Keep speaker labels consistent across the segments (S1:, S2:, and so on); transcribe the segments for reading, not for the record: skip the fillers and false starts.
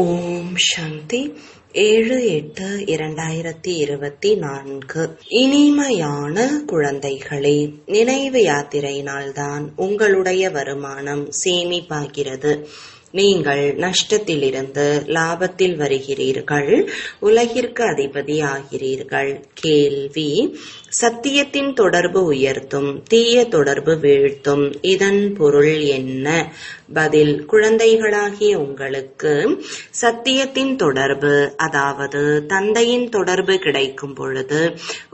S1: ஓம் சாந்தி. 7/8/2024. இனிமையான குழந்தைகளே, நினைவு யாத்திரையினால்தான் உங்களுடைய வருமானம் சேமிப்பாகிறது. நீங்கள் நஷ்டத்திலிருந்து லாபத்தில் வருகிறீர்கள், உலகிற்கு அதிபதி ஆகிறீர்கள். கேள்வி: சத்தியத்தின் தொடர்பு உயர்த்தும், தீய தொடர்பு வீழ்த்தும். இதன் பொருள் என்ன? பதில்: குழந்தைகளாகிய உங்களுக்கு சத்தியத்தின் தொடர்பு, அதாவது தந்தையின் தொடர்பு கிடைக்கும் பொழுது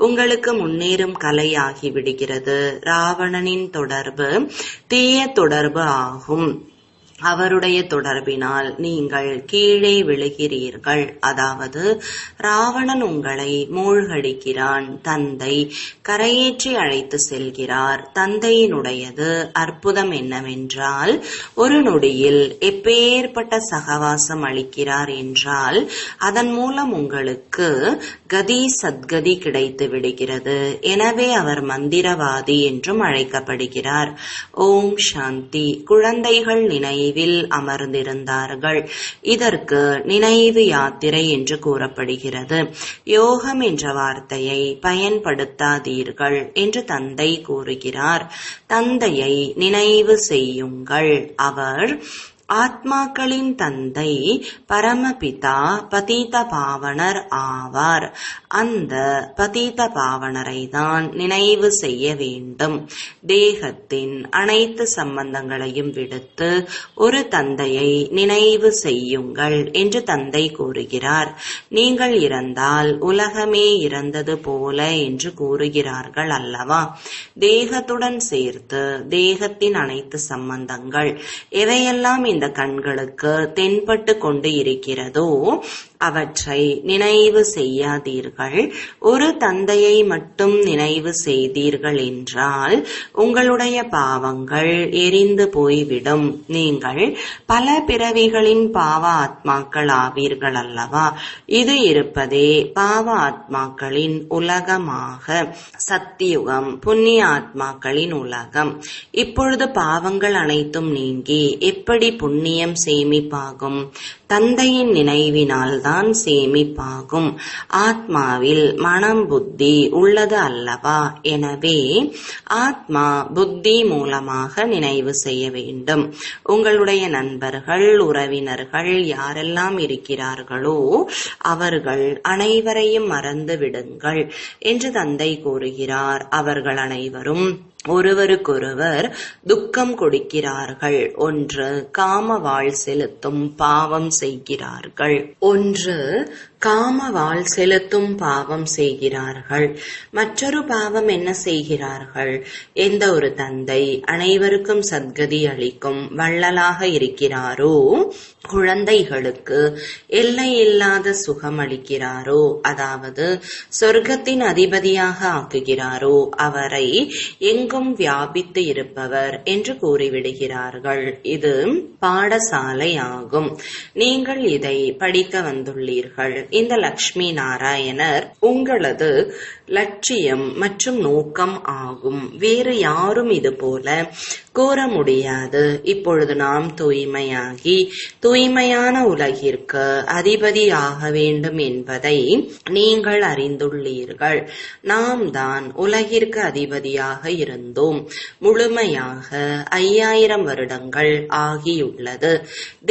S1: உங்களுக்கு முன்னேறும் கலை ஆகிவிடுகிறது. ராவணனின் தொடர்பு தீய தொடர்பு ஆகும். அவருடைய தொடர்பினால் நீங்கள் கீழே விழுகிறீர்கள். அதாவது ராவணன் உங்களை மூழ்கடிக்கிறான், தந்தை கரையேற்றி அழைத்து செல்கிறார். தந்தையினுடையது அற்புதம் என்னவென்றால், ஒரு நொடியில் எப்பேற்பட்ட சகவாசம் அளிக்கிறார் என்றால் அதன் மூலம் உங்களுக்கு கதி சத்கதி கிடைத்து விடுகிறது. எனவே அவர் மந்திரவாதி என்றும் அழைக்கப்படுகிறார். ஓம் சாந்தி. குழந்தைகள் நினைவில் அமர்ந்திருந்தார்கள். இதற்கு நினைவு யாத்திரை என்று கூறப்படுகிறது. யோகம் என்ற வார்த்தையை பயன்படுத்தாதீர்கள் என்று தந்தை கூறுகிறார். தந்தையை நினைவு செய்யுங்கள். அவர் ஆத்மாக்களின் தந்தை, பரமபிதா, பதீத பாவனர் ஆவார். அந்த பதீத பாவனரை தான் நினைவு செய்ய வேண்டும். தேகத்தின் அனைத்து சம்பந்தங்களையும் விடுத்து ஒரு தந்தையை நினைவு செய்யுங்கள் என்று தந்தை கூறுகிறார். நீங்கள் இறந்தால் உலகமே இறந்தது போல என்று கூறுகிறார்கள் அல்லவா? தேகத்துடன் சேர்த்து தேகத்தின் அனைத்து சம்பந்தங்கள் எவையெல்லாம் இந்த கண்களுக்கு தென்பட்டு கொண்டு இருக்கிறதோ அவற்றை நினைவு செய்யாதீர்கள். ஒரு தந்தையை மட்டும் நினைவு செய்தீர்கள் என்றால் உங்களுடைய பாவங்கள் எரிந்து போய்விடும். நீங்கள் பல பிறவிகளின் பாவ ஆத்மாக்கள் ஆவீர்கள் அல்லவா? இது இருப்பதே பாவ ஆத்மாக்களின் உலகமாக, சத்தியுகம் புண்ணிய ஆத்மாக்களின் உலகம். இப்பொழுது பாவங்கள் அனைத்தும் நீங்கி எப்படி புண்ணியம் சேமிப்பாகும்? தந்தையின் நினைவினால் தான் சேமிப்பாகும். ஆத்மாவில் மனம் புத்தி உள்ளது அல்லவா? எனவே ஆத்மா புத்தி மூலமாக நினைவு செய்ய வேண்டும். உங்களுடைய நண்பர்கள், உறவினர்கள் யாரெல்லாம் இருக்கிறார்களோ அவர்கள் அனைவரையும் மறந்து விடுங்கள் என்று தந்தை கூறுகிறார். அவர்கள் அனைவரும் ஒருவருக்கொருவர் துக்கம் கொடுக்கிறார்கள். ஒன்று காம வாழ் செலுத்தும் பாவம் செய்கிறார்கள், ஒன்று காம வாழ் செலுத்தும் பாவம் செய்கிறார்கள். மற்றொரு பாவம் என்ன செய்கிறார்கள்? எந்த ஒரு தந்தை அனைவருக்கும் சத்கதி அளிக்கும் வள்ளலாக இருக்கிறாரோ, குழந்தைகளுக்கு எல்லையில்லாத சுகம் அளிக்கிறாரோ, அதாவது சொர்க்கத்தின் அதிபதியாக ஆக்குகிறாரோ அவரை எங்கும் வியாபித்து இருப்பவர் என்று கூறிவிடுகிறார்கள். இது பாடசாலை ஆகும். நீங்கள் இதை படிக்க வந்துள்ளீர்கள். இந்த லக்ஷ்மி நாராயணர் உங்களது லட்சியம் மற்றும் நோக்கம் ஆகும். வேறு யாரும் இது போல கூற முடியாது. இப்பொழுது நாம் தூய்மையாகி தூய்மையான உலகிற்கு அதிபதி ஆக வேண்டும் என்பதை நீங்கள் அறிந்துள்ளீர்கள். நாம் தான் உலகிற்கு அதிபதியாக இருந்தோம். முழுமையாக 5000 வருடங்கள் ஆகியுள்ளது.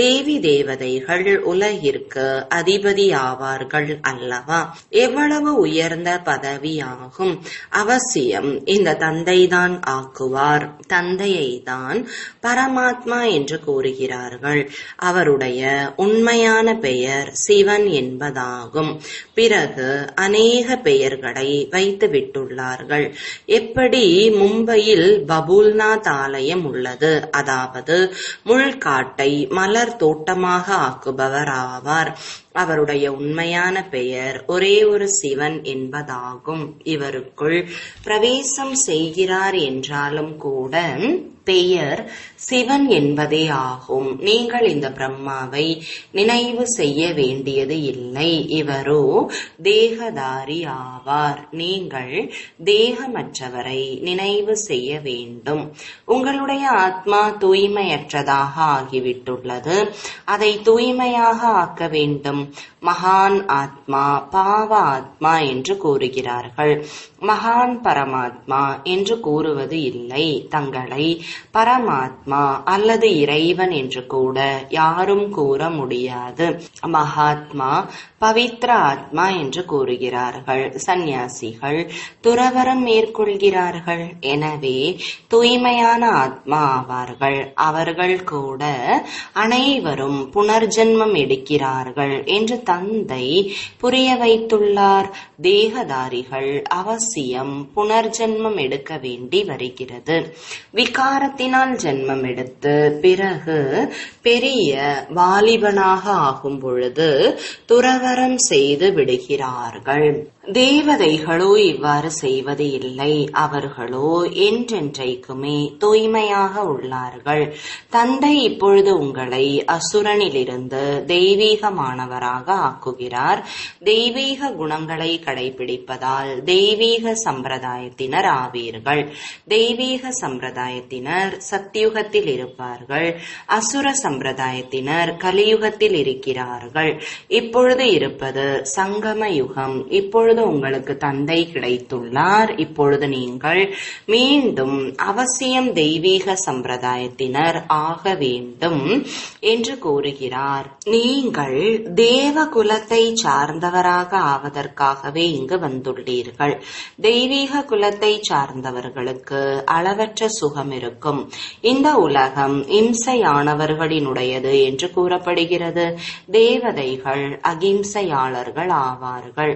S1: தேவி தேவதைகள் உலகிற்கு அதிபதி ஆவார்கள் அல்லவா? எவ்வளவு உயர்ந்த பதவி ஆகும். அவசியம் இந்த தந்தைதான் ஆக்குவார். தந்தையை தான் பரமாத்மா என்று கூறுகிறார்கள். அவருடைய உண்மையான பெயர் சிவன் என்பதாகும். பிறகு அநேக பெயர்களை வைத்து விட்டுள்ளார்கள். எப்படி மும்பையில் பபுல்நாத் ஆலயம் உள்ளது, அதாவது முள்காட்டை மலர் தோட்டமாக ஆக்குபவர் ஆவார். அவருடைய உண்மையான பெயர் ஒரே ஒரு சிவன் என்பதாகும். இவருக்குள் பிரவேசம் செய்கிறார் என்றாலும் கூட பெயர் சிவன் என்பதே ஆகும். நீங்கள் இந்த பிரம்மாவை நினைவு செய்ய வேண்டியது இல்லை. இவரோ தேகதாரி ஆவார். நீங்கள் தேகமற்றவரை நினைவு செய்ய வேண்டும். உங்களுடைய ஆத்மா தூய்மையற்றதாக ஆகிவிட்டுள்ளது. அதை தூய்மையாக ஆக்க வேண்டும். மகான் ஆத்மா, பாவ ஆத்மா என்று கூறுகிறார்கள். மகான் பரமாத்மா என்று கூறுவது இல்லை. தங்களை பரமாத்மா அல்லது இறைவன் என்று கூட யாரும் கூற முடியாது. மகாத்மா, பவித்ர ஆத்மா என்று கூறுகிறார்கள். சந்நியாசிகள் துறவரம் மேற்கொள்கிறார்கள். எனவே தூய்மையான ஆத்மா ஆவார்கள். அவர்கள் கூட அனைவரும் புனர்ஜென்மம் எடுக்கிறார்கள் என்று தந்தை புரிய வைத்துள்ளார். தேகதாரிகள் அவசியம் புனர்ஜென்மம் எடுக்க வேண்டி வருகிறது. விகாரத்தினால் ஜென்மம் எடுத்து பிறகு பெரிய வாலிபனாக ஆகும் பொழுது துறவரம் செய்து விடுகிறார்கள். தேவதைகளோ இவ்வாறு செய்வது இல்லை. அவர்களோ என்றென்றைக்குமே தூய்மையாக உள்ளார்கள். தந்தை இப்பொழுது உங்களை அசுரனிலிருந்து தெய்வீகமானவராக ஆக்குகிறார். தெய்வீக குணங்களை கடைபிடிப்பதால் தெய்வீக சம்பிரதாயத்தினர் ஆவீர்கள். தெய்வீக சம்பிரதாயத்தினர் சத்தியுகத்தில் இருப்பார்கள். அசுர சம்பிரதாயத்தினர் கலியுகத்தில் இருக்கிறார்கள். இப்பொழுது இருப்பது சங்கம யுகம். இப்பொழுது உங்களுக்கு தந்தை கிடைத்துள்ளார். இப்பொழுது நீங்கள் மீண்டும் அவசியம் தெய்வீக சம்பிரதாயத்தினர் ஆக வேண்டும் என்று கூறுகிறார். நீங்கள் தேவ குலத்தை சார்ந்தவராக ஆவதற்காகவே இங்கு வந்துள்ளீர்கள். தெய்வீக குலத்தை சார்ந்தவர்களுக்கு அளவற்ற சுகம் இருக்கும். இந்த உலகம் இம்சையானவர்களினுடையது என்று கூறப்படுகிறது. தேவதைகள் அகிம்சையாளர்கள் ஆவார்கள்.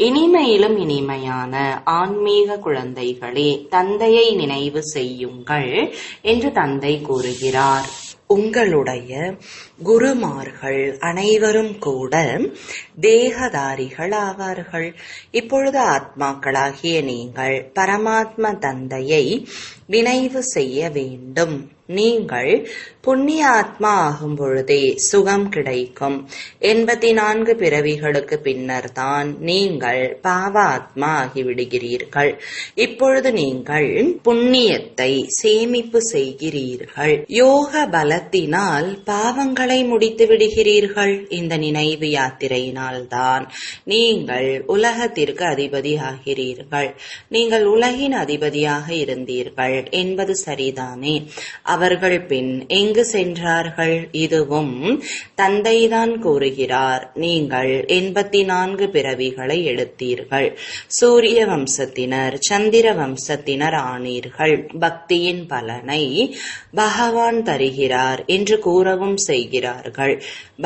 S1: இனிமையிலும் இனிமையான ஆன்மீக குழந்தைகளே, தந்தையை நினைவு செய்யுங்கள் என்று தந்தை கூறுகிறார். உங்களுடைய குருமார்கள் அனைவரும் கூட தேகதாரிகள் ஆவார்கள். இப்பொழுது ஆத்மாக்களாகிய நீங்கள் பரமாத்ம தந்தையை நினைவு செய்ய வேண்டும். நீங்கள் புண்ணிய ஆத்மா ஆகும் பொழுதே சுகம் கிடைக்கும். 84 பிறவிகளுக்கு பின்னர் தான் நீங்கள் பாவ ஆத்மா ஆகிவிடுகிறீர்கள். இப்பொழுது நீங்கள் புண்ணியத்தை சேமிப்பு செய்கிறீர்கள். யோக பலத்தினால் பாவங்களை முடித்து விடுகிறீர்கள். இந்த நினைவு யாத்திரையினால் தான் நீங்கள் உலகத்திற்கு அதிபதி ஆகிறீர்கள். நீங்கள் உலகின் அதிபதியாக இருந்தீர்கள் என்பது சரிதானே. அவர்கள் பின் எங்கு சென்றார்கள்? இதுவும் தந்தைதான் கூறுகிறார். நீங்கள் 84 பிறவிகளை எடுத்தீர்கள். சூரிய வம்சத்தினர், சந்திர வம்சத்தினர் ஆனீர்கள். பக்தியின் பலனை பகவான் தருகிறார் என்று கூறவும் செய்கிறார்கள்.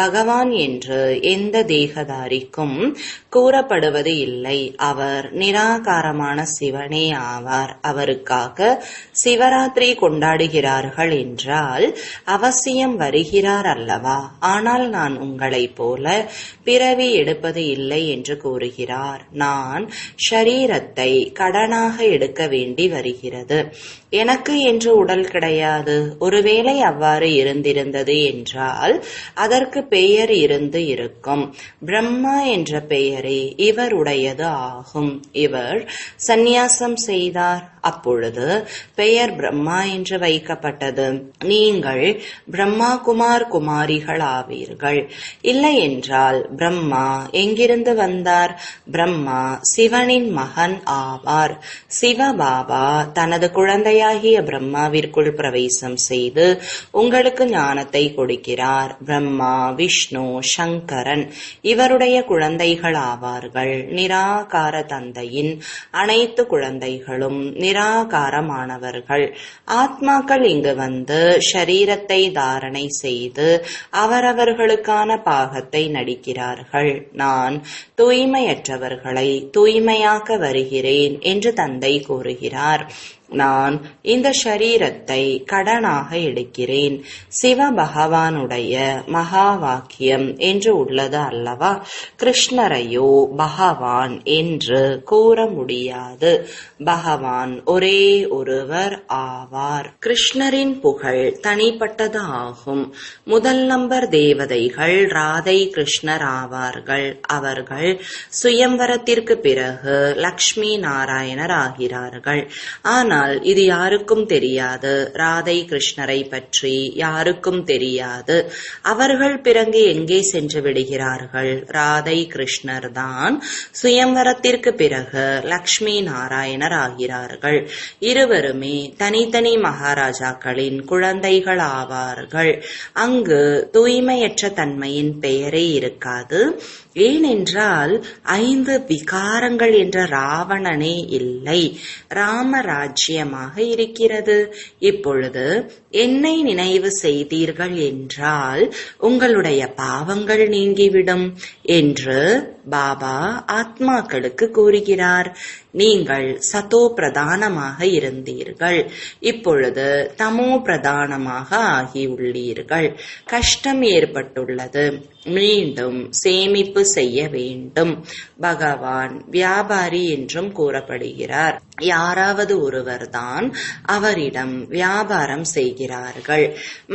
S1: பகவான் என்று எந்த தேகதாரிக்கும் கூறப்படுவது இல்லை. அவர் நிராகாரமான சிவனே ஆவார். அவருக்காக சிவராத்திரி கொண்டாடுகிறார்கள் என்றால் அவசியம் வருகிறார் அல்லவா? ஆனால் நான் உங்களைப் போல பிறவி எடுப்பது இல்லை என்று கூறுகிறார். நான் ஷரீரத்தை கடனாக எடுக்க வேண்டி வருகிறது. எனக்கு என்று உடல் கிடையாது. ஒருவேளை அவ்வாறு இருந்திருந்தது என்றால் அதற்கு பெயர் இருந்து இருக்கும். பிரம்மா என்ற பெயரே இவருடையது ஆகும். இவர் சந்நியாசம் செய்தார். அப்பொழுது பெயர் பிரம்மா என்று வைக்கப்பட்டது. நீங்கள் பிரம்மா குமார் குமாரிகள் ஆவீர்கள். இல்லை என்றால் பிரம்மா எங்கிருந்து வந்தார்? பிரம்மா சிவனின் மகன் ஆவார். சிவபாபா தனது குழந்தையாகிய பிரம்மாவிற்குள் பிரவேசம் செய்து உங்களுக்கு ஞானத்தை கொடுக்கிறார். பிரம்மா, விஷ்ணு, சங்கரன் இவருடைய குழந்தைகள் ஆவார்கள். நிராகார தந்தையின் அனைத்து குழந்தைகளும் நிராகாரமானவர்கள். ஆத்மாக்கள் இங்கு வந்து ஷரீரத்தை தாரணை செய்து அவரவர்களுக்கான பாகத்தை நடிக்கிறார்கள். நான் தூய்மையற்றவர்களை தூய்மையாக்க வருகிறேன் என்று தந்தை கூறுகிறார். நான் இந்த ஷரீரத்தை கடனாக எடுக்கிறேன். சிவபகவானுடைய மகா வாக்கியம் என்று உள்ளது அல்லவா? கிருஷ்ணரையோ பகவான் என்று கூற முடியாது. பகவான் ஒரே ஒருவர் ஆவார். கிருஷ்ணரின் புகழ் தனிப்பட்டது ஆகும். முதல் நம்பர் தேவதைகள் ராதை கிருஷ்ணர் ஆவார்கள். அவர்கள் சுயம்வரத்திற்கு பிறகு லக்ஷ்மி நாராயணர் ஆகிறார்கள். ஆனால் இது யாருக்கும் தெரியாது. ராதை கிருஷ்ணரை பற்றி யாருக்கும் தெரியாது. அவர்கள் பிறகு எங்கே சென்று விடுகிறார்கள்? ராதை கிருஷ்ணர் தான் சுயம்வரத்திற்கு பிறகு லக்ஷ்மி நாராயணர் ஆகிறார்கள். இருவருமே தனித்தனி மகாராஜாக்களின் குழந்தைகள் ஆவார்கள். அங்கு தூய்மையற்ற தன்மையின் பெயரே இருக்காது. ஏனென்றால் 5 விகாரங்கள் என்ற ராவணனே இல்லை. ராமராஜ்யமாக இருக்கிறது. இப்பொழுது என்னை நினைவு செய்தீர்கள் என்றால் உங்களுடைய பாவங்கள் நீங்கிவிடும் என்று பாபா ஆத்மாக்களுக்கு கூறுகிறார். நீங்கள் சதோ பிரதானமாக இருந்தீர்கள். இப்பொழுது தமோ பிரதானமாக ஆகியுள்ளீர்கள். கஷ்டம் ஏற்பட்டுள்ளது. மீண்டும் சேமிப்பு செய்ய வேண்டும். பகவான் வியாபாரி என்றும் கூறப்படுகிறார். யாராவது ஒருவர்தான் அவரிடம் வியாபாரம் செய்கிறார்கள்.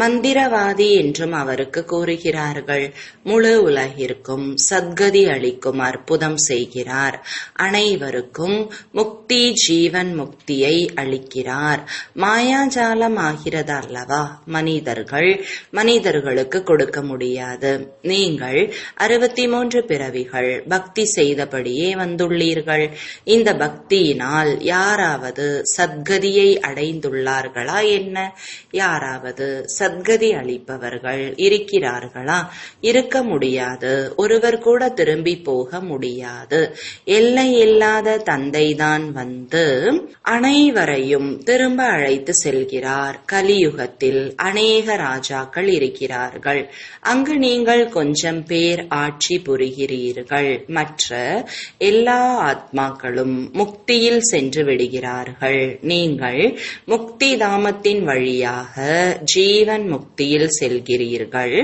S1: மந்திரவாதி என்றும் அவருக்கு கூறுகிறார்கள். முழு உலகிற்கும் சத்கதி அளிக்கும் அற்புதம் செய்கிறார். அனைவருக்கும் முக்தி ஜீவன் முக்தியை அளிக்கிறார். மாயாஜாலம் ஆகிறது அல்லவா? மனிதர்களுக்கு கொடுக்க முடியாது. நீங்கள் 63 பிறவிகள் பக்தி செய்தபடியே வந்துள்ளீர்கள். இந்த பக்தியினால் யாராவது சத்கதியை அடைந்துள்ளார்களா என்ன? யாராவது சத்கதி அளிப்பவர்கள் இருக்கிறார்களா? இருக்க முடியாது. ஒருவர் கூட திரும்பி போக முடியாது. எல்லை இல்லாத தந்தைதான் வந்து அனைவரையும் திரும்ப அழைத்து செல்கிறார். கலியுகத்தில் அநேக ராஜாக்கள் இருக்கிறார்கள். அங்கு நீங்கள் கொஞ்சம் பேர் ஆட்சி புரிகிறீர்கள். மற்ற எல்லா ஆத்மாக்களும் முக்தியில் சென்று விடுகிறார்கள். நீங்கள் முக்தி தாமத்தின் வழியாக ஜீவன் முக்தியில் செல்கிறீர்கள்.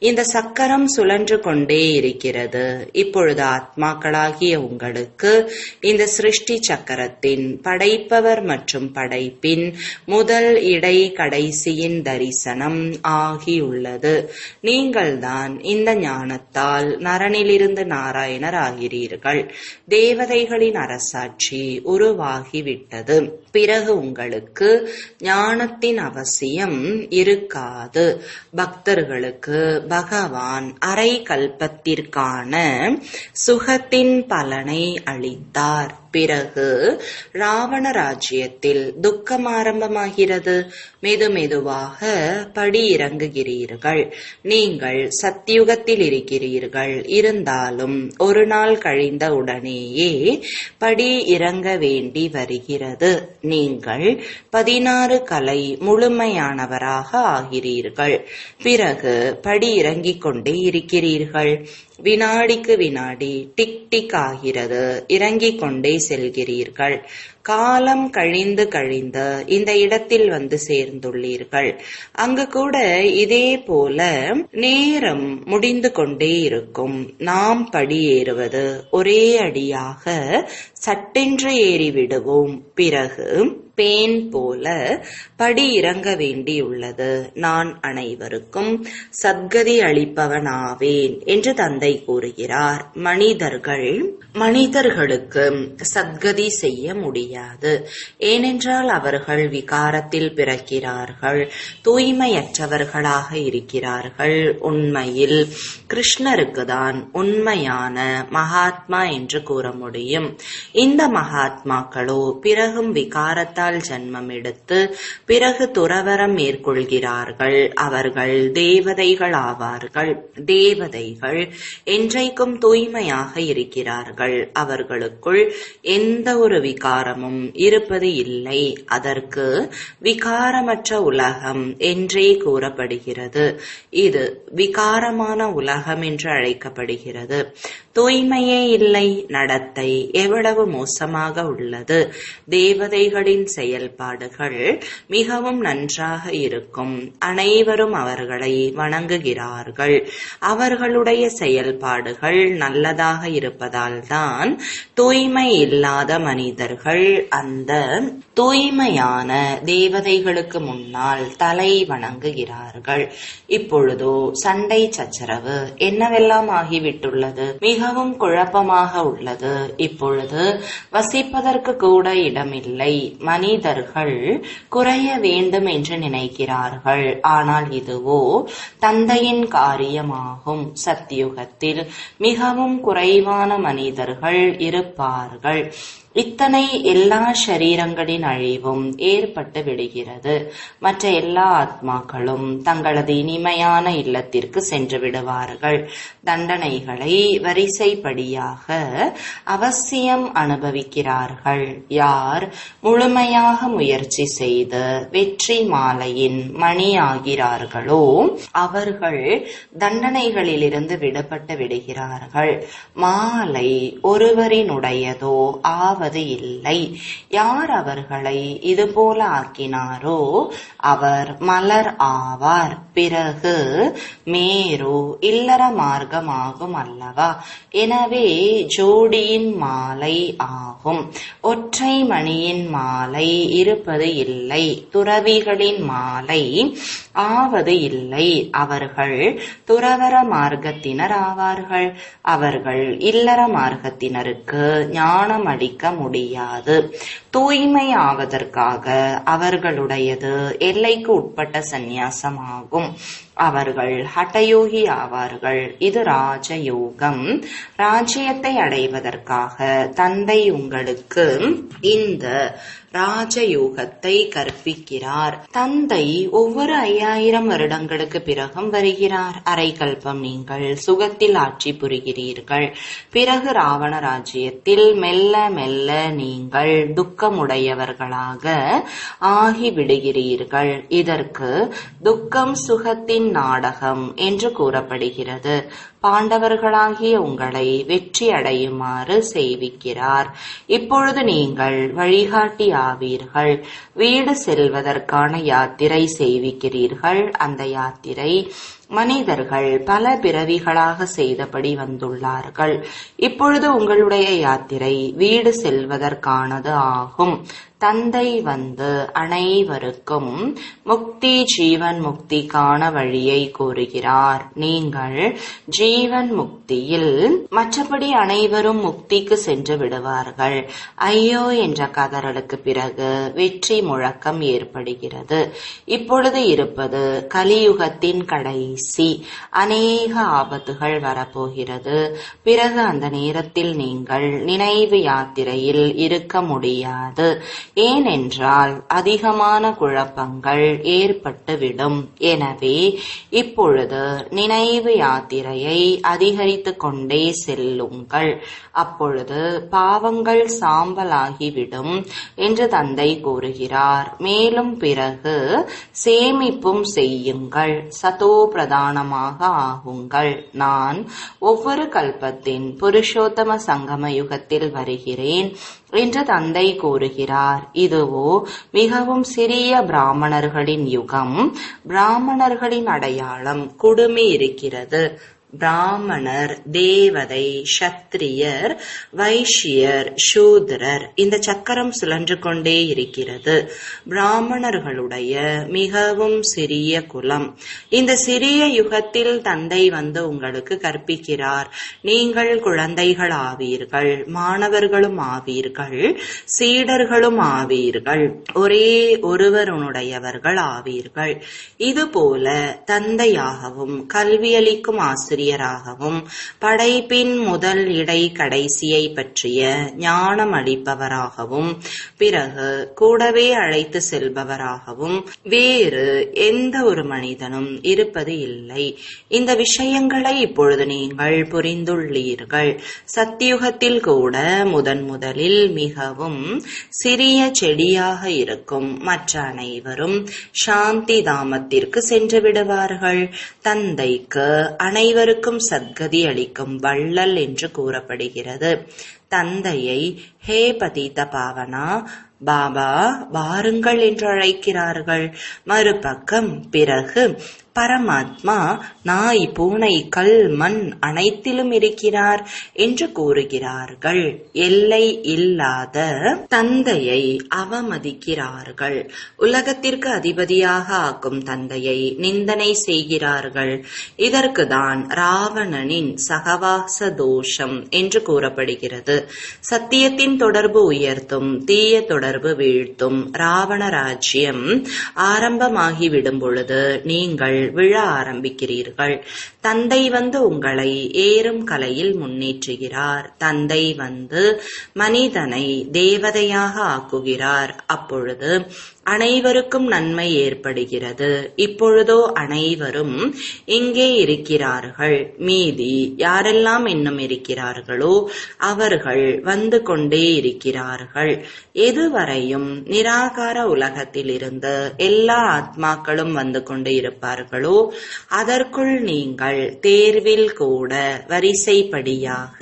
S1: இந்த சக்கரம் சுழன்று கொண்டே இருக்கிறது. இப்பொழுது ஆத்மாக்களாகிய உங்களுக்கு இந்த சிருஷ்டி சக்கரத்தின் படைப்பவர் மற்றும் படைப்பின் முதல் இடை கடைசியின் தரிசனம் ஆகியுள்ளது. நீங்கள்தான் இந்த ஞானத்தால் நரனிலிருந்து நாராயணர் ஆகிறீர்கள். தேவதைகளின் அரசாட்சி உருவாகிவிட்டது. பிறகு உங்களுக்கு ஞானத்தின் அவசியம் இருக்காது. பக்தர்களுக்கு பகவான் அரை கல்பத்திற்கான சுகத்தின் பலனை அளித்தார். பிறகு ராவண ராஜ்யத்தில் துக்கம் ஆரம்பமாகிறது. மெதுமெதுவாக படி இறங்குகிறீர்கள். நீங்கள் சத்தியுகத்தில் இருக்கிறீர்கள். இருந்தாலும் ஒரு நாள் கழிந்த உடனேயே படி இறங்க வேண்டி வருகிறது. நீங்கள் 16 கலை முழுமையானவராக ஆகிறீர்கள். பிறகு படி இறங்கிக் கொண்டே இருக்கிறீர்கள். வினாடிக்கு வினாடி டிக் டிக் ஆகிறது. இறங்கிக் கொண்டே செல்கிறீர்கள். காலம் கழிந்து இந்த இடத்தில் வந்து சேர்ந்துள்ளீர்கள். அங்கு கூட இதே போல நேரம் முடிந்து கொண்டே இருக்கும். நாம் படி ஏறுவது ஒரே அடியாக சட்டென்று ஏறிவிடுவோம். பிறகு பேன் போல படி இறங்க வேண்டியுள்ளது. நான் அனைவருக்கும் சத்கதி அளிப்பவனாவேன் என்று தந்தை கூறுகிறார். மனிதர்களுக்கு சத்கதி செய்ய முடியாது. ஏனென்றால் அவர்கள் விகாரத்தில் பிறக்கிறார்கள். தூய்மையற்றவர்களாக இருக்கிறார்கள். உண்மையில் கிருஷ்ணருக்கு தான் உண்மையான மகாத்மா என்று கூற முடியும். இந்த மகாத்மாக்களோ பிறகும் விகாரத்தால் ஜன்மம் எடுத்து பிறகு துறவரம் மேற்கொள்கிறார்கள். அவர்கள் தேவதைகள் ஆவார்கள். தேவதைகள் என்றைக்கும் தூய்மையாக இருக்கிறார்கள். அவர்கள் அவர்களுக்குள் எந்த ஒரு விகாரமும் இருப்பது இல்லை. அதற்கு விகாரமற்ற உலகம் என்றே கூறப்படுகிறது. இது விகாரமான உலகம் என்று அழைக்கப்படுகிறது. தூய்மையே இல்லை. நடத்தை எவ்வளவு மோசமாக உள்ளது. தேவதைகளின் செயல்பாடுகள் மிகவும் நன்றாக இருக்கும். அனைவரும் அவர்களை வணங்குகிறார்கள். அவர்களுடைய செயல்பாடுகள் நல்லதாக இருப்பதால் தான் தூய்மை இல்லாத மனிதர்கள் அந்த தூய்மையான தேவதைகளுக்கு முன்னால் தலை வணங்குகிறார்கள். இப்பொழுதோ சண்டை சச்சரவு என்னவெல்லாம் ஆகிவிட்டுள்ளது. மிகவும் குழப்பமாக உள்ளது. இப்பொழுது வசிப்பதற்கு கூட இடமில்லை. மனிதர்கள் குறைய வேண்டும் என்று நினைக்கிறார்கள். ஆனால் இதுவோ தந்தையின் காரியமாகும். சத்தியுகத்தில் மிகவும் குறைவான மனிதர்கள் இருப்பார்கள். இத்தனை எல்லா ஷரீரங்களின் அழிவும் ஏற்பட்டு விடுகிறது. மற்ற எல்லா ஆத்மாக்களும் தங்களது இனிமையான இல்லத்திற்கு சென்று விடுவார்கள். தண்டனைகளை வரிசைப்படியாக அவசியம் அனுபவிக்கிறார்கள். யார் முழுமையாக முயற்சி செய்து வெற்றி மாலையின் மணி ஆகிறார்களோ அவர்கள் தண்டனைகளிலிருந்து விடுபட்டு விடுகிறார்கள். மாலை ஒருவரினுடையதோ ஆவது இல்லை. யார் அவர்களை இதுபோல ஆக்கினாரோ அவர் மலர் ஆவார். பிறகு மேரு இல்லற மார்க்கமாகும் அல்லவா. எனவே ஜோடியின் மாலை ஆகும். ஒற்றை மணியின் மாலை இருப்பது இல்லை. துறவிகளின் மாலை ஆவது இல்லை. அவர்கள் துறவர மார்க்கத்தினர் ஆவார்கள். அவர்கள் இல்லற மார்க்கத்தினருக்கு ஞானம் அளிக்க முடியாது. தூய்மை ஆவதற்காக அவர்களுடையது எல்லைக்கு உட்பட்ட சந்நியாசமாகும். அவர்கள் ஹட்டயோகி ஆவார்கள். இது ராஜயோகம். ராஜ்யத்தை அடைவதற்காக தந்தை உங்களுக்கு இந்த ராஜயோகத்தை கற்பிக்கிறார். தந்தை ஒவ்வொரு 5000 வருடங்களுக்கு பிறகும் வருகிறார். அரை கல்பம் நீங்கள் சுகத்தில் ஆட்சி புரிகிறீர்கள். பிறகு ராவண ராஜ்யத்தில் மெல்ல மெல்ல நீங்கள் துக்கமுடையவர்களாக ஆகிவிடுகிறீர்கள். இதற்கு துக்கம் சுகத்தின் நாடகம் என்று கூறப்படுகிறது. பாண்டவர்களாகிய உங்களை வெற்றி அடையுமாறு செய்விக்கிறார். இப்பொழுது நீங்கள் வழிகாட்டி ஆவீர்கள். வீடு செல்வதற்கான யாத்திரை செய்விக்கிறீர்கள். அந்த யாத்திரை மனிதர்கள் பல பிறவிகளாக செய்தபடி வந்துள்ளார்கள். இப்பொழுது உங்களுடைய யாத்திரை வீடு செல்வதற்கானது ஆகும். தந்தை வந்து அனைவருக்கும் முக்தி ஜீவன் முக்திக்கான வழியை கூறுகிறார். நீங்கள் ஜீவன் முக்தியில் மற்றபடி அனைவரும் முக்திக்கு சென்று விடுவார்கள். ஐயோ என்ற கதறலுக்கு பிறகு வெற்றி முழக்கம் ஏற்படுகிறது. இப்பொழுது இருப்பது கலியுகத்தின் கடைசி. அநேக ஆபத்துகள் வரப்போகிறது. பிறகு அந்த நேரத்தில் நீங்கள் நினைவு யாத்திரையில் இருக்க முடியாது. ஏனென்றால் அதிகமான குழப்பங்கள் ஏற்பட்டுவிடும். எனவே இப்பொழுது நினைவு யாத்திரையை அதிகரித்து கொண்டே செல்லுங்கள். அப்பொழுது பாவங்கள் சாம்பலாகிவிடும் என்று தந்தை கூறுகிறார். மேலும் பிறகு சேமிப்பும் செய்யுங்கள். சதோ பிரதானமாக ஆகுங்கள். நான் ஒவ்வொரு கல்பத்தின் புருஷோத்தம சங்கம யுகத்தில் வருகிறேன் என்று தந்தை கூறுகிறார். இதுவோ மிகவும் சிறிய பிராமணர்களின் யுகம். பிராமணர்களின் அடையாளம் குடுமி இருக்கிறது. பிராமணர், தேவதை, சத்திரியர், வைஷ்யர், சூத்ரர். இந்த சக்கரம் சுழன்று கொண்டே இருக்கிறது. பிராமணர்களுடைய மிகவும் சிறிய குலம். இந்த சிறிய யுகத்தில் தந்தை வந்து உங்களுக்கு கற்பிக்கிறார். நீங்கள் குழந்தைகள் ஆவீர்கள், மாணவர்களும் ஆவீர்கள், சீடர்களும் ஆவீர்கள், ஒரே ஒருவருடையவர்கள் ஆவீர்கள். இதுபோல தந்தையாகவும் கல்வியளிக்கும் ஆசிரியர் ஆசிரியராகவும் படைப்பின் முதல் இடை கடைசியை பற்றிய ஞானம் அளிப்பவராகவும் பிறகு கூடவே அழைத்து செல்பவராகவும் வேறு எந்த ஒரு மனிதனும் இருப்பது இல்லை. இந்த விஷயங்களை இப்பொழுது நீங்கள் புரிந்துள்ளீர்கள். சத்தியுகத்தில் கூட முதலில் மிகவும் சிறிய செடியாக இருக்கும் மற்ற அனைவரும் சாந்தி தாமத்திற்கு சென்று விடுவார்கள். தந்தைக்கு அனைவருக்கும் சத்கதி அளிக்கும் வள்ளல் என்று கூறப்படுகிறது. தந்தையை ஹே பதீத பாவனா பாபா வாருங்கள் என்று அழைக்கிறார்கள். மறுபக்கம் பிறகு பரமாத்மா நாய், பூனை, கல், மண் அனைத்திலும் இருக்கிறார் என்று கூறுகிறார்கள். எல்லை இல்லாத தந்தையை அவமதிக்கிறார்கள். உலகத்திற்கு அதிபதியாக ஆக்கும் தந்தையை நிந்தனை செய்கிறார்கள். இதற்குதான் ராவணனின் சகவாச தோஷம் என்று கூறப்படுகிறது. சத்தியத்தின் தொடர்பு உயர்த்தும், தீய தொடர்பு வீழ்த்தும் ராவண ராஜ்யம் ஆரம்பமாகிவிடும் பொழுது நீங்கள் விழ ஆரம்பிக்கிறீர்கள். தந்தை வந்து உங்களை ஏறும் கலையில் முன்னேற்றுகிறார். தந்தை வந்து மனிதனை தேவதையாக ஆக்குகிறார். அப்பொழுது அனைவருக்கும் நன்மை ஏற்படுகிறது. இப்பொழுதோ அனைவரும் இங்கே இருக்கிறார்கள். மீதி யாரெல்லாம் இன்னும் இருக்கிறார்களோ அவர்கள் வந்து கொண்டே இருக்கிறார்கள். எதுவரையும் நிராகார உலகத்தில் இருந்து எல்லா ஆத்மாக்களும் வந்து கொண்டே இருப்பார்களோ அதற்குள் நீங்கள் தேர்வில் கூட வரிசைப்படியாக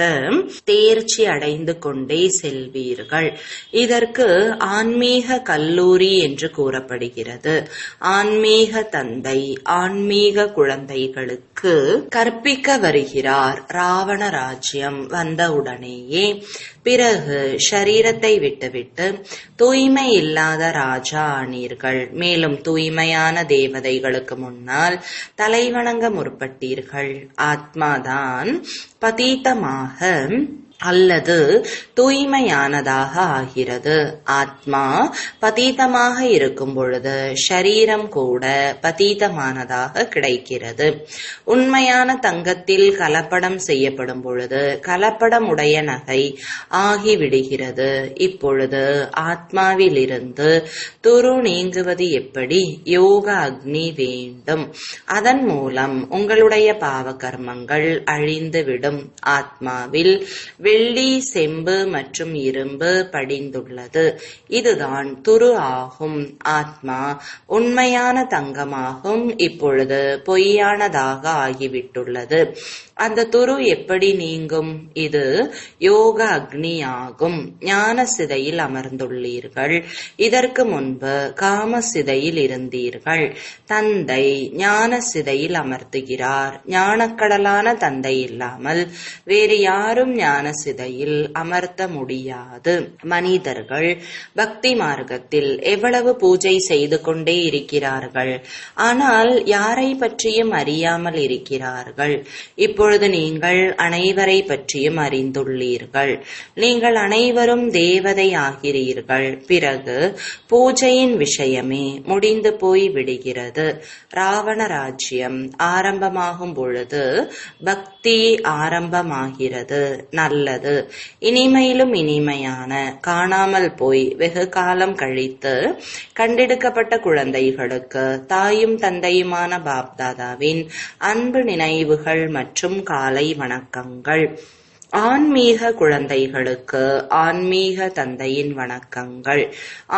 S1: தேர்ச்சி அடைந்து கொண்டே செல்வீர்கள். இதற்கு ஆன்மீக கல்லூரி என்று கூறப்படுகிறது. ஆன்மீக தந்தை ஆன்மீக குழந்தைகளுக்கு கற்பிக்க வருகிறார். ராவண ராஜ்யம் வந்தவுடனேயே பிறகு ஷரீரத்தை விட்டுவிட்டு தூய்மை இல்லாத ராஜா ஆனீர்கள். மேலும் தூய்மையான தேவதைகளுக்கு முன்னால் தலைவணங்க முற்பட்டீர்கள். ஆத்மாதான் பதீதமாக அல்லது தூய்மையானதாக ஆகிறது. ஆத்மா பதீதமாக இருக்கும் பொழுது ஷரீரம் கூட பதீதமானதாக கிடைக்கிறது. உண்மையான தங்கத்தில் கலப்படம் செய்யப்படும் பொழுது கலப்படம் உடைய நகை ஆகிவிடுகிறது. இப்பொழுது ஆத்மாவிலிருந்து துரு நீங்குவது எப்படி? யோக அக்னி வேண்டும். அதன் மூலம் உங்களுடைய பாவ கர்மங்கள் அழிந்துவிடும். ஆத்மாவில் வெள்ளி, செம்பு மற்றும் இரும்பு படிந்துள்ளது. இதுதான் துரு ஆகும். ஆத்மா உண்மையான தங்கமாகும். இப்பொழுது பொய்யானதாக ஆகிவிட்டுள்ளது. அந்த துரு எப்படி நீங்கும்? இது யோக அக்னி ஆகும். ஞான சிதையில் அமர்ந்துள்ளீர்கள். இதற்கு முன்பு காம சிதையில் இருந்தீர்கள். தந்தை ஞான சிதையில் அமர்த்துகிறார். ஞானக்கடலான தந்தை இல்லாமல் வேறு யாரும் ஞான சிதையில் அமர்த்த முடியாது. மனிதர்கள் பக்தி மார்க்கத்தில் எவ்வளவு பூஜை செய்து கொண்டே இருக்கிறார்கள். ஆனால் யாரை பற்றியும் அறியாமல் இருக்கிறார்கள். இப்பொழுது நீங்கள் அனைவரை பற்றியும் அறிந்துள்ளீர்கள். நீங்கள் அனைவரும் தேவதை ஆகிறீர்கள். பிறகு பூஜையின் விஷயமே முடிந்து போய் விடுகிறது. ராவண ராஜ்யம் ஆரம்பமாகும் பொழுது பக்தி ஆரம்பமாகிறது. நல்லது. இனிமையிலும் இனிமையான காணாமல் போய் வெகு காலம் கழித்து கண்டெடுக்கப்பட்ட குழந்தைகளுக்கு தாயும் தந்தையுமான பாப்தாதாவின் அன்பு நினைவுகள் மற்றும் காலை வணக்கங்கள். ஆன்மீக குழந்தைகளுக்கு ஆன்மீக தந்தையின் வணக்கங்கள்.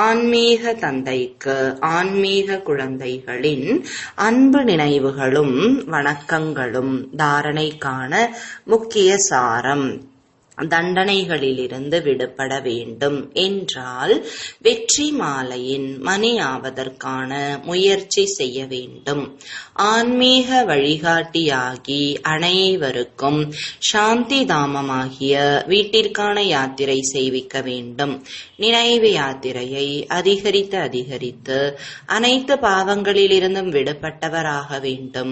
S1: ஆன்மீக தந்தைக்கு ஆன்மீக குழந்தைகளின் அன்பு நினைவுகளும் வணக்கங்களும். தாரணைக்கான முக்கிய சாரம்: தண்டனைகளிலிருந்து விடுபட வேண்டும் என்றால் வெற்றி மாலையின் மணி ஆவதற்கான முயற்சி செய்ய வேண்டும். ஆன்மீக வழிகாட்டியாகி அனைவருக்கும் சாந்தி தாமமாகிய வீட்டிற்கான யாத்திரை செய்விக்க வேண்டும். நினைவு யாத்திரையை அதிகரித்து அனைத்து பாவங்களிலிருந்தும் விடுபட்டவராக வேண்டும்.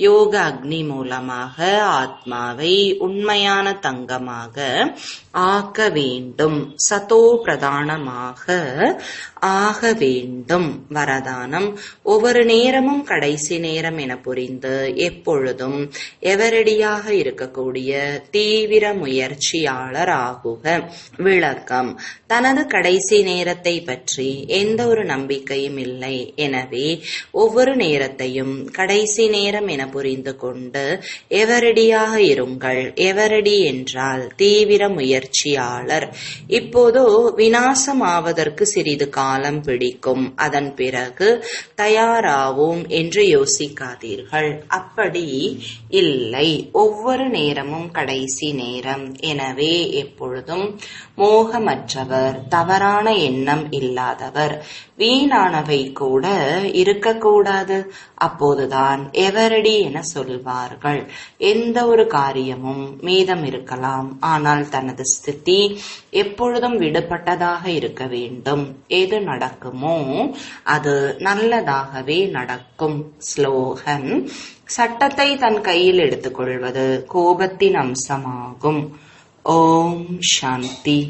S1: யோக அக்னி மூலமாக ஆத்மாவை உண்மையான தங்கமாக ஆக்க வேண்டும். சதோ பிரதானமாக ஆக வேண்டும். வரதானம்: ஒவ்வொரு நேரமும் கடைசி நேரம் என புரிந்து எப்பொழுதும் எவரடியாக இருக்கக்கூடிய தீவிர முயற்சியாளர் ஆகுக. விளக்கம்: தனது கடைசி நேரத்தை பற்றி எந்த ஒரு நம்பிக்கையும் இல்லை. எனவே ஒவ்வொரு நேரத்தையும் கடைசி நேரம் என புரிந்து கொண்டு எவரடியாக இருங்கள். எவரடி என்றால் தீவிர முயற்சியாளர். இப்போதோ விநாசமாவதற்கு சிறிது காலம் பிடிக்கும், அதன் பிறகு தயாராவோம் என்று யோசிக்காதீர்கள். அப்படி இல்லை. ஒவ்வொரு நேரமும் கடைசி நேரம். எனவே எப்பொழுதும் மோகமற்றவர், தவறான எண்ணம் இல்லாதவர். வீணானவை கூட இருக்கக்கூடாது. அப்போதுதான் எவரடி என சொல்வார்கள். எந்த ஒரு காரியமும் மீதம் இருக்கலாம், ஆனால் தனது ஸ்திதி எப்பொழுதும் விடுபட்டதாக இருக்க வேண்டும். எது நடக்குமோ அது நல்லதாகவே நடக்கும். ஸ்லோகன்: சட்டத்தை தன் கையில் எடுத்துக்கொள்வது கோபத்தின் அம்சமாகும். ஓம் சாந்தி.